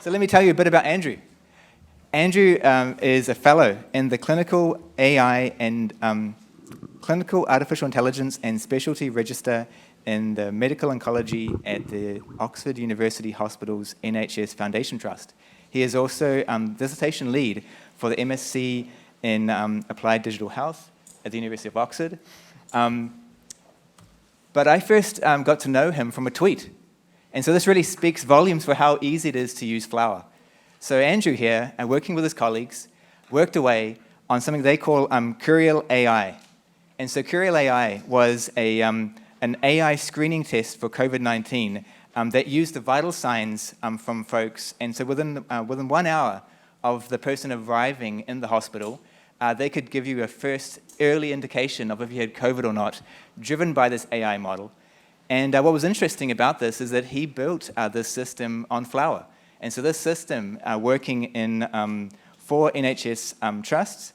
So let me tell you a bit about Andrew. Andrew is a fellow in the Clinical AI and Clinical Artificial Intelligence and Specialty Register in the Medical Oncology at the Oxford University Hospital's NHS Foundation Trust. He is also dissertation lead for the MSc in Applied Digital Health at the University of Oxford. But I first got to know him from a tweet. And so this really speaks volumes for how easy it is to use Flower. So Andrew here, working with his colleagues, worked away on something they call Curial AI. And so Curial AI was an AI screening test for COVID-19 that used the vital signs from folks. And so within 1 hour of the person arriving in the hospital, they could give you a first early indication of if you had COVID or not, driven by this AI model. And what was interesting about this is that he built this system on Flower. And so this system, working in 4 NHS trusts,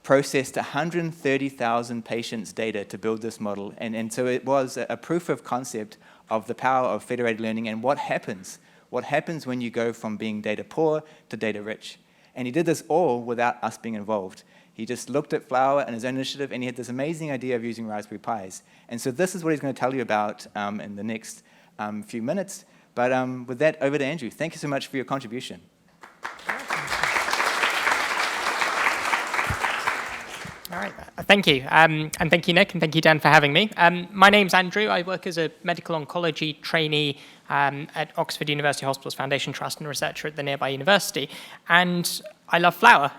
processed 130,000 patients' data to build this model. And so it was a proof of concept of the power of federated learning and what happens when you go from being data poor to data rich. And he did this all without us being involved. He just looked at Flower and his own initiative, and he had this amazing idea of using Raspberry Pis. And so this is what he's going to tell you about in the next few minutes. But with that, over to Andrew. Thank you so much for your contribution. All right, thank you. And thank you, Nick, and thank you, Dan, for having me. My name's Andrew. I work as a medical oncology trainee at Oxford University Hospitals Foundation Trust and a researcher at the nearby university. And I love Flower.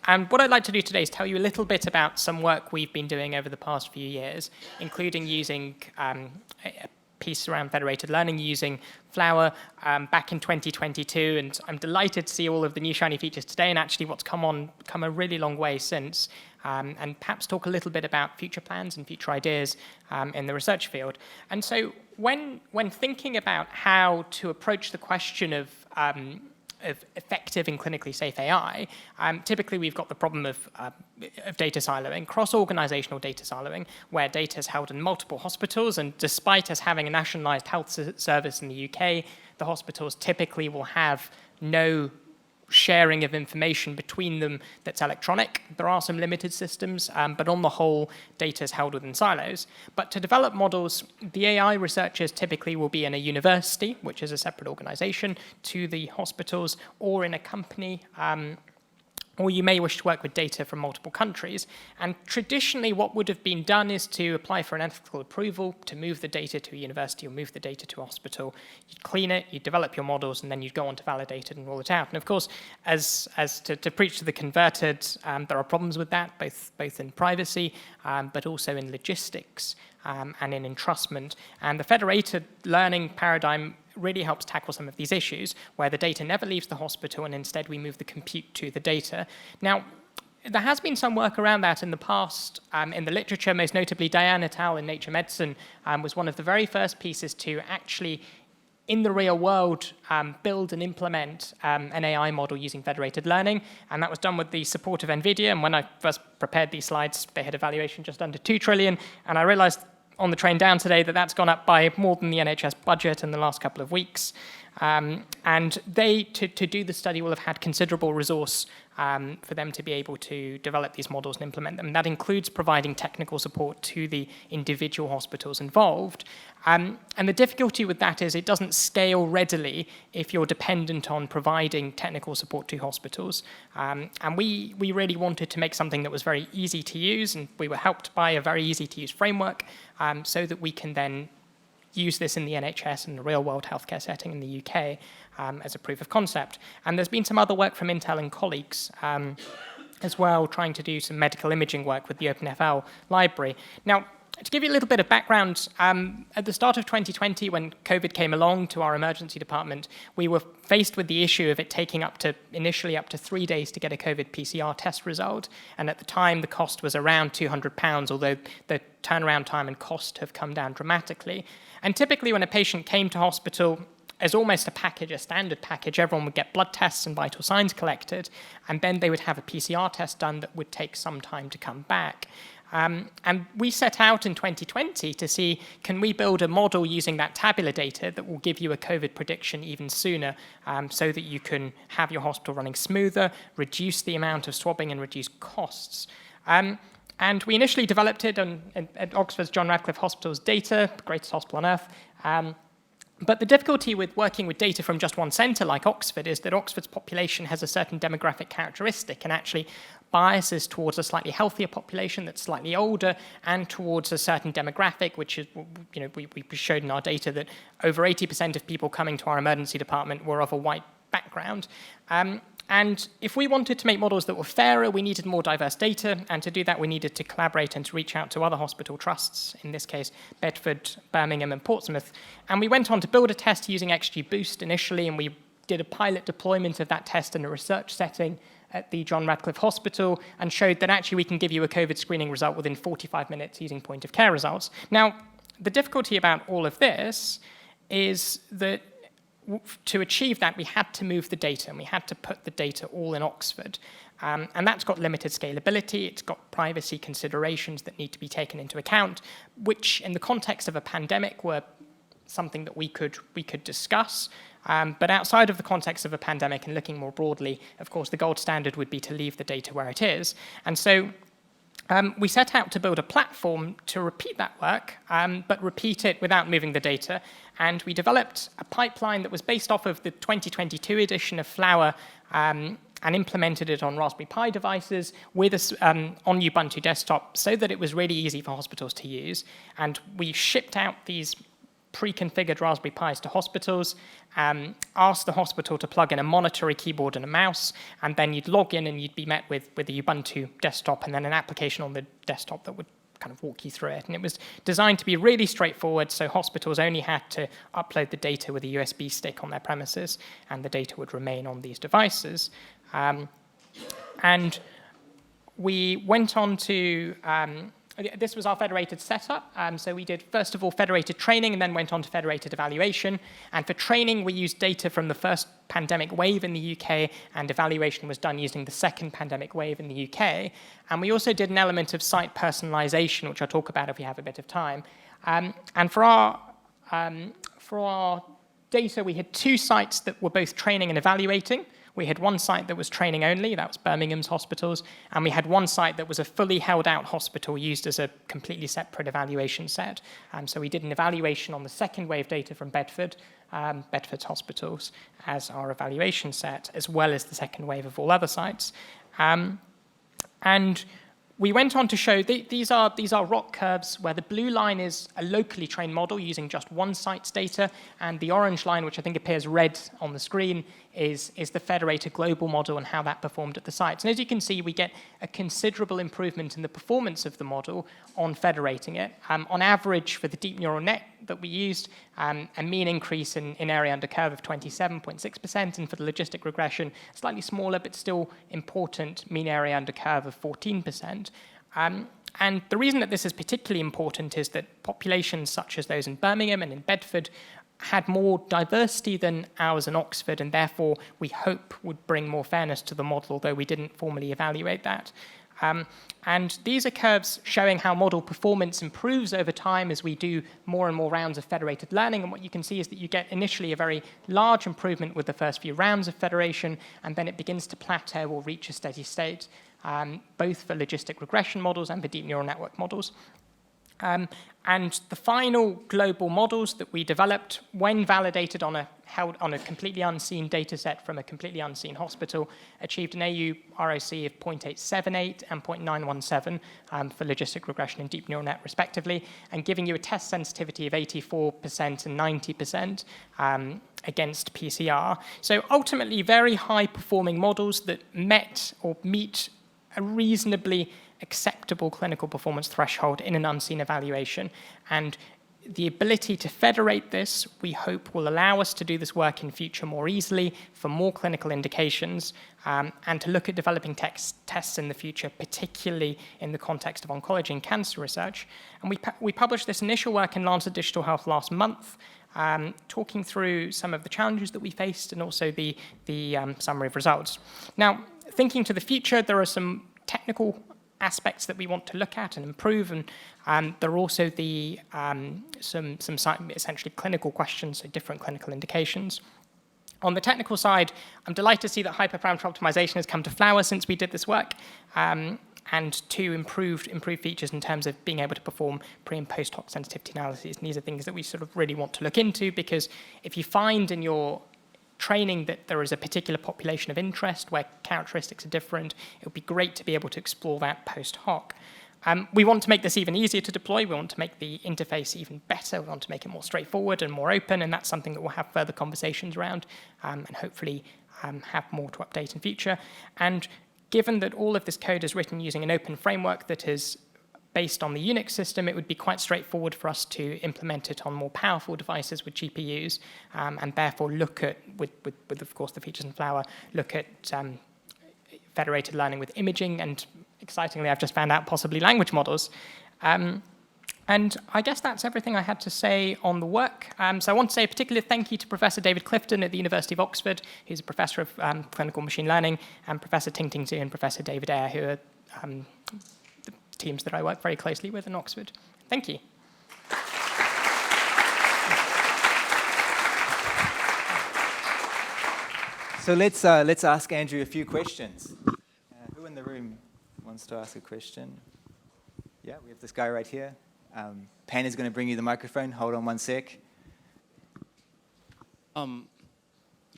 And what I'd like to do today is tell you a little bit about some work we've been doing over the past few years, including using a piece around federated learning using Flower back in 2022. And I'm delighted to see all of the new shiny features today and actually what's come a really long way since. And perhaps talk a little bit about future plans and future ideas in the research field. And so when thinking about how to approach the question of effective and clinically safe AI, typically we've got the problem of data siloing, cross-organizational data siloing, where data is held in multiple hospitals, and despite us having a nationalized health service in the UK, the hospitals typically will have no sharing of information between them that's electronic. There are some limited systems, but on the whole, data is held within silos. But to develop models, the AI researchers typically will be in a university, which is a separate organization, to the hospitals, or in a company, or you may wish to work with data from multiple countries. And traditionally, what would have been done is to apply for an ethical approval to move the data to a university or move the data to a hospital. You'd clean it, you'd develop your models, and then you'd go on to validate it and roll it out. And of course, as to preach to the converted, there are problems with that, both in privacy, but also in logistics and in entrustment. And the federated learning paradigm really helps tackle some of these issues, where the data never leaves the hospital and instead we move the compute to the data. Now, there has been some work around that in the past in the literature, most notably Diane et al. In Nature Medicine was one of the very first pieces to actually, in the real world, build and implement an AI model using federated learning, and that was done with the support of NVIDIA. And when I first prepared these slides, they had a valuation just under 2 trillion, and I realized on the train down today that's gone up by more than the NHS budget in the last couple of weeks. And they, to do the study, will have had considerable resource for them to be able to develop these models and implement them. That includes providing technical support to the individual hospitals involved. And the difficulty with that is it doesn't scale readily if you're dependent on providing technical support to hospitals. And we really wanted to make something that was very easy to use, and we were helped by a very easy to use framework so that we can then use this in the NHS and the real-world healthcare setting in the UK as a proof of concept. And there's been some other work from Intel and colleagues as well, trying to do some medical imaging work with the OpenFL library. Now, to give you a little bit of background, at the start of 2020, when COVID came along to our emergency department, we were faced with the issue of it taking initially up to 3 days to get a COVID PCR test result. And at the time, the cost was around £200, although the turnaround time and cost have come down dramatically. And typically, when a patient came to hospital, as almost a standard package, everyone would get blood tests and vital signs collected, and then they would have a PCR test done that would take some time to come back. And we set out in 2020 to see, can we build a model using that tabular data that will give you a COVID prediction even sooner, so that you can have your hospital running smoother, reduce the amount of swabbing and reduce costs. And we initially developed it at Oxford's John Radcliffe Hospital's data, the greatest hospital on earth. But the difficulty with working with data from just one centre like Oxford is that Oxford's population has a certain demographic characteristic and actually biases towards a slightly healthier population that's slightly older and towards a certain demographic, which is, we showed in our data that over 80% of people coming to our emergency department were of a white background. And if we wanted to make models that were fairer, we needed more diverse data, and to do that we needed to collaborate and to reach out to other hospital trusts, in this case Bedford, Birmingham and Portsmouth. And we went on to build a test using XGBoost initially, and we did a pilot deployment of that test in a research setting at the John Radcliffe Hospital and showed that actually we can give you a COVID screening result within 45 minutes using point of care results. Now, the difficulty about all of this is that to achieve that, we had to move the data, and we had to put the data all in Oxford. And that's got limited scalability, it's got privacy considerations that need to be taken into account, which in the context of a pandemic were something that we could discuss. But outside of the context of a pandemic and looking more broadly, of course, the gold standard would be to leave the data where it is. And so we set out to build a platform to repeat that work, but repeat it without moving the data. And we developed a pipeline that was based off of the 2022 edition of Flower and implemented it on Raspberry Pi devices with on Ubuntu desktop so that it was really easy for hospitals to use. And we shipped out these pre-configured Raspberry Pis to hospitals, asked the hospital to plug in a monitor, a keyboard and a mouse, and then you'd log in and you'd be met with the Ubuntu desktop and then an application on the desktop that would kind of walk you through it. And it was designed to be really straightforward, so hospitals only had to upload the data with a USB stick on their premises, and the data would remain on these devices. And we went on to this was our federated setup. So we did, first of all, federated training and then went on to federated evaluation. And for training, we used data from the first pandemic wave in the UK, and evaluation was done using the second pandemic wave in the UK. And we also did an element of site personalization, which I'll talk about if we have a bit of time. And for our data, we had two sites that were both training and evaluating. We had one site that was training only, that was Birmingham's hospitals, and we had one site that was a fully held out hospital used as a completely separate evaluation set. So we did an evaluation on the second wave data from Bedford, Bedford's hospitals, as our evaluation set, as well as the second wave of all other sites. And we went on to show these are ROC curves where the blue line is a locally trained model using just one site's data, and the orange line, which I think appears red on the screen, is the federated global model and how that performed at the sites. And as you can see, we get a considerable improvement in the performance of the model on federating it. On average, for the deep neural net that we used, a mean increase in area under curve of 27.6%, and for the logistic regression, slightly smaller but still important mean area under curve of 14%. And the reason that this is particularly important is that populations such as those in Birmingham and in Bedford had more diversity than ours in Oxford, and therefore we hope would bring more fairness to the model, although we didn't formally evaluate that. And these are curves showing how model performance improves over time as we do more and more rounds of federated learning. And what you can see is that you get initially a very large improvement with the first few rounds of federation, and then it begins to plateau or reach a steady state, both for logistic regression models and for deep neural network models. And the final global models that we developed, when validated on a completely unseen data set from a completely unseen hospital, achieved an AU ROC of 0.878 and 0.917 for logistic regression and deep neural net, respectively, and giving you a test sensitivity of 84% and 90% against PCR. So ultimately, very high-performing models that met or meet a reasonably acceptable clinical performance threshold in an unseen evaluation. And the ability to federate this, we hope, will allow us to do this work in future more easily for more clinical indications, and to look at developing tests in the future, particularly in the context of oncology and cancer research. And we published this initial work in Lancet Digital Health last month, talking through some of the challenges that we faced and also the summary of results. Now, thinking to the future, there are some technical aspects that we want to look at and improve, and there are also some essentially clinical questions, so different clinical indications. On the technical side, I'm delighted to see that hyperparameter optimization has come to flower since we did this work, and two, improved features in terms of being able to perform pre- and post-hoc sensitivity analyses. And these are things that we sort of really want to look into, because if you find in your training that there is a particular population of interest where characteristics are different, it would be great to be able to explore that post-hoc. We want to make this even easier to deploy. We want to make the interface even better. We want to make it more straightforward and more open, and that's something that we'll have further conversations around, and hopefully have more to update in future. And given that all of this code is written using an open framework that is based on the Unix system, it would be quite straightforward for us to implement it on more powerful devices with GPUs, and therefore look at, with of course the features in Flower, look at federated learning with imaging, and excitingly, I've just found out possibly language models. And I guess that's everything I had to say on the work. So I want to say a particular thank you to Professor David Clifton at the University of Oxford, who's a professor of clinical machine learning, and Professor Ting-Ting Zhu and Professor David Eyre, who are the teams that I work very closely with in Oxford. Thank you. So let's ask Andrew a few questions. Who in the room wants to ask a question? Yeah, we have this guy right here. Pan is going to bring you the microphone. Hold on one sec. Out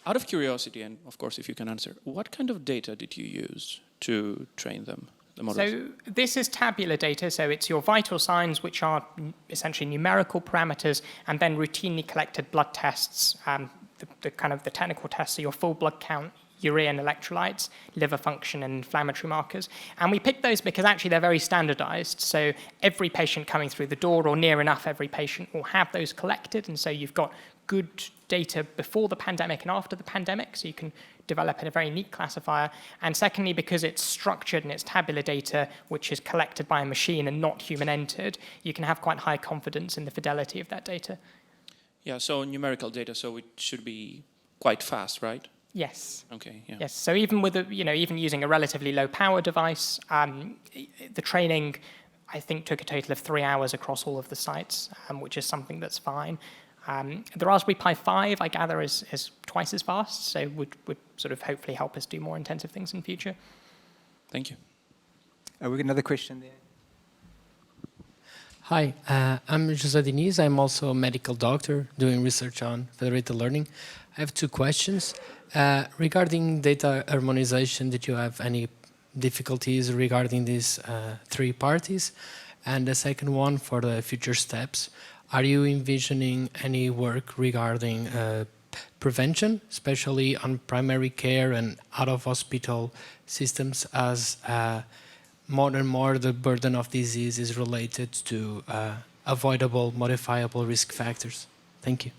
of curiosity, and of course if you can answer, what kind of data did you use to train them, the models? So this is tabular data, so it's your vital signs, which are essentially numerical parameters, and then routinely collected blood tests, the kind of the technical tests, so your full blood count, urea and electrolytes, liver function, and inflammatory markers. And we picked those because actually they're very standardized. So every patient coming through the door, or near enough every patient, will have those collected. And so you've got good data before the pandemic and after the pandemic, so you can develop a very neat classifier. And secondly, because it's structured and it's tabular data, which is collected by a machine and not human entered, you can have quite high confidence in the fidelity of that data. Yeah, so numerical data, so it should be quite fast, right? Yes. Okay. Yeah. Yes. So even with even using a relatively low power device, the training I think took a total of 3 hours across all of the sites, which is something that's fine. The Raspberry Pi 5, I gather, is twice as fast, so would sort of hopefully help us do more intensive things in future. Thank you. We got another question there. Hi, I'm José Diniz. I'm also a medical doctor doing research on federated learning. I have two questions. Regarding data harmonization, did you have any difficulties regarding these three parties? And the second one, for the future steps, are you envisioning any work regarding prevention, especially on primary care and out-of-hospital systems, as more and more the burden of disease is related to avoidable, modifiable risk factors? Thank you.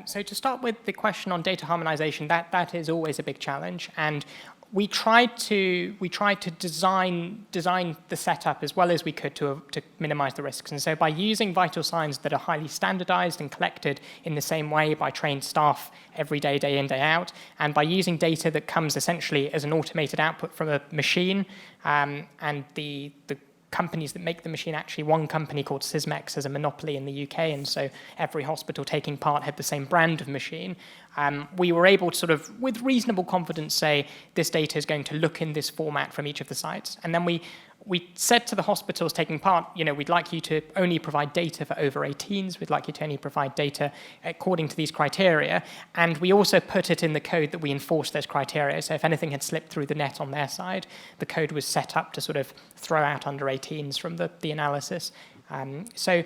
So to start with the question on data harmonization, that is always a big challenge, and we tried to design the setup as well as we could to minimize the risks. And so by using vital signs that are highly standardized and collected in the same way by trained staff every day, day in, day out, and by using data that comes essentially as an automated output from a machine, and the companies that make the machine, actually one company called Sysmex has a monopoly in the UK, and so every hospital taking part had the same brand of machine. We were able to sort of, with reasonable confidence, say this data is going to look in this format from each of the sites. And then we said to the hospitals taking part, we'd like you to only provide data for over 18s. We'd like you to only provide data according to these criteria. And we also put it in the code that we enforce those criteria. So if anything had slipped through the net on their side, the code was set up to sort of throw out under 18s from the analysis. So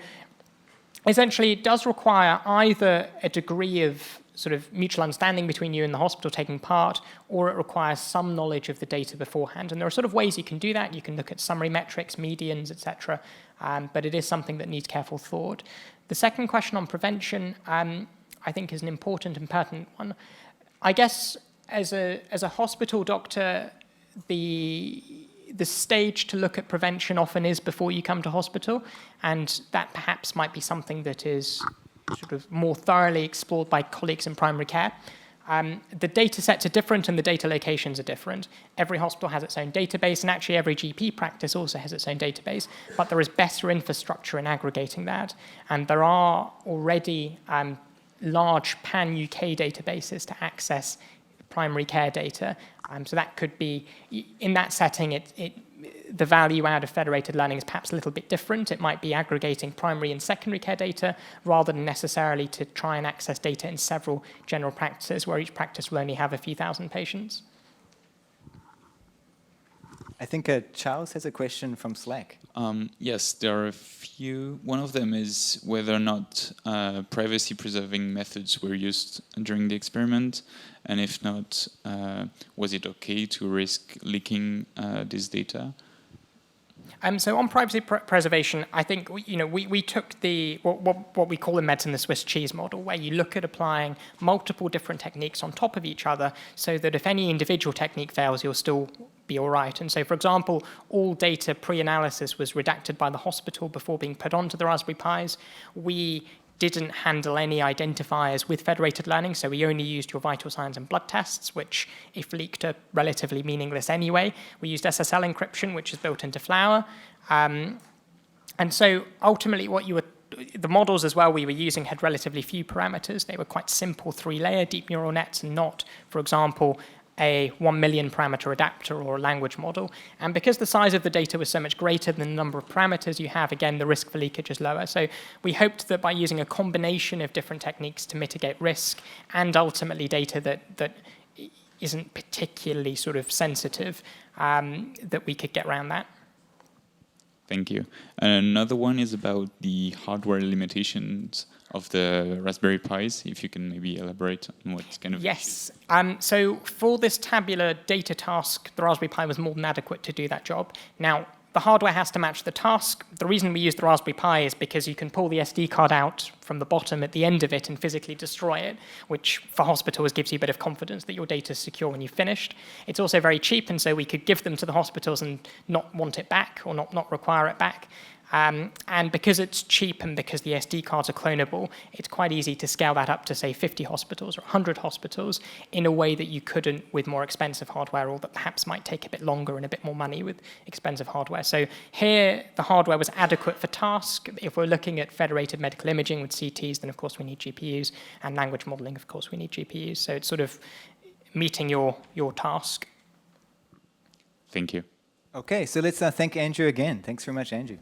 essentially, it does require either a degree of sort of mutual understanding between you and the hospital taking part, or it requires some knowledge of the data beforehand. And there are sort of ways you can do that. You can look at summary metrics, medians, etc. But it is something that needs careful thought. The second question on prevention, I think, is an important and pertinent one. I guess as a hospital doctor, the stage to look at prevention often is before you come to hospital, and that perhaps might be something that is sort of more thoroughly explored by colleagues in primary care. The data sets are different and the data locations are different. Every hospital has its own database, and actually every GP practice also has its own database, but there is better infrastructure in aggregating that. And there are already large pan-UK databases to access primary care data. So that could be, in that setting, the value add of federated learning is perhaps a little bit different. It might be aggregating primary and secondary care data rather than necessarily to try and access data in several general practices where each practice will only have a few thousand patients. I think Charles has a question from Slack. Yes, there are a few. One of them is whether or not privacy-preserving methods were used during the experiment, and if not, was it okay to risk leaking this data? So on privacy preservation, I think we took what we call in medicine the Swiss cheese model, where you look at applying multiple different techniques on top of each other, so that if any individual technique fails, you'll still be all right. And so, for example, all data pre-analysis was redacted by the hospital before being put onto the Raspberry Pis. We didn't handle any identifiers with federated learning, so we only used your vital signs and blood tests, which, if leaked, are relatively meaningless anyway. We used SSL encryption, which is built into Flower. And so ultimately the models as well we were using had relatively few parameters. They were quite simple 3-layer deep neural nets and not, for example, a 1 million parameter adapter or a language model. And because the size of the data was so much greater than the number of parameters you have, again, the risk for leakage is lower. So we hoped that by using a combination of different techniques to mitigate risk and ultimately data that isn't particularly sort of sensitive, that we could get around that. Thank you. And another one is about the hardware limitations of the Raspberry Pis, if you can maybe elaborate on what kind of Yes. So for this tabular data task, the Raspberry Pi was more than adequate to do that job. Now, the hardware has to match the task. The reason we use the Raspberry Pi is because you can pull the SD card out from the bottom at the end of it and physically destroy it, which for hospitals gives you a bit of confidence that your data is secure when you've finished. It's also very cheap, and so we could give them to the hospitals and not want it back or not require it back. And because it's cheap and because the SD cards are clonable, it's quite easy to scale that up to, say, 50 hospitals or 100 hospitals in a way that you couldn't with more expensive hardware, or that perhaps might take a bit longer and a bit more money with expensive hardware. So here, the hardware was adequate for task. If we're looking at federated medical imaging with CTs, then of course we need GPUs, and language modeling, of course we need GPUs. So it's sort of meeting your task. Thank you. Okay, so let's thank Andrew again. Thanks very much, Andrew.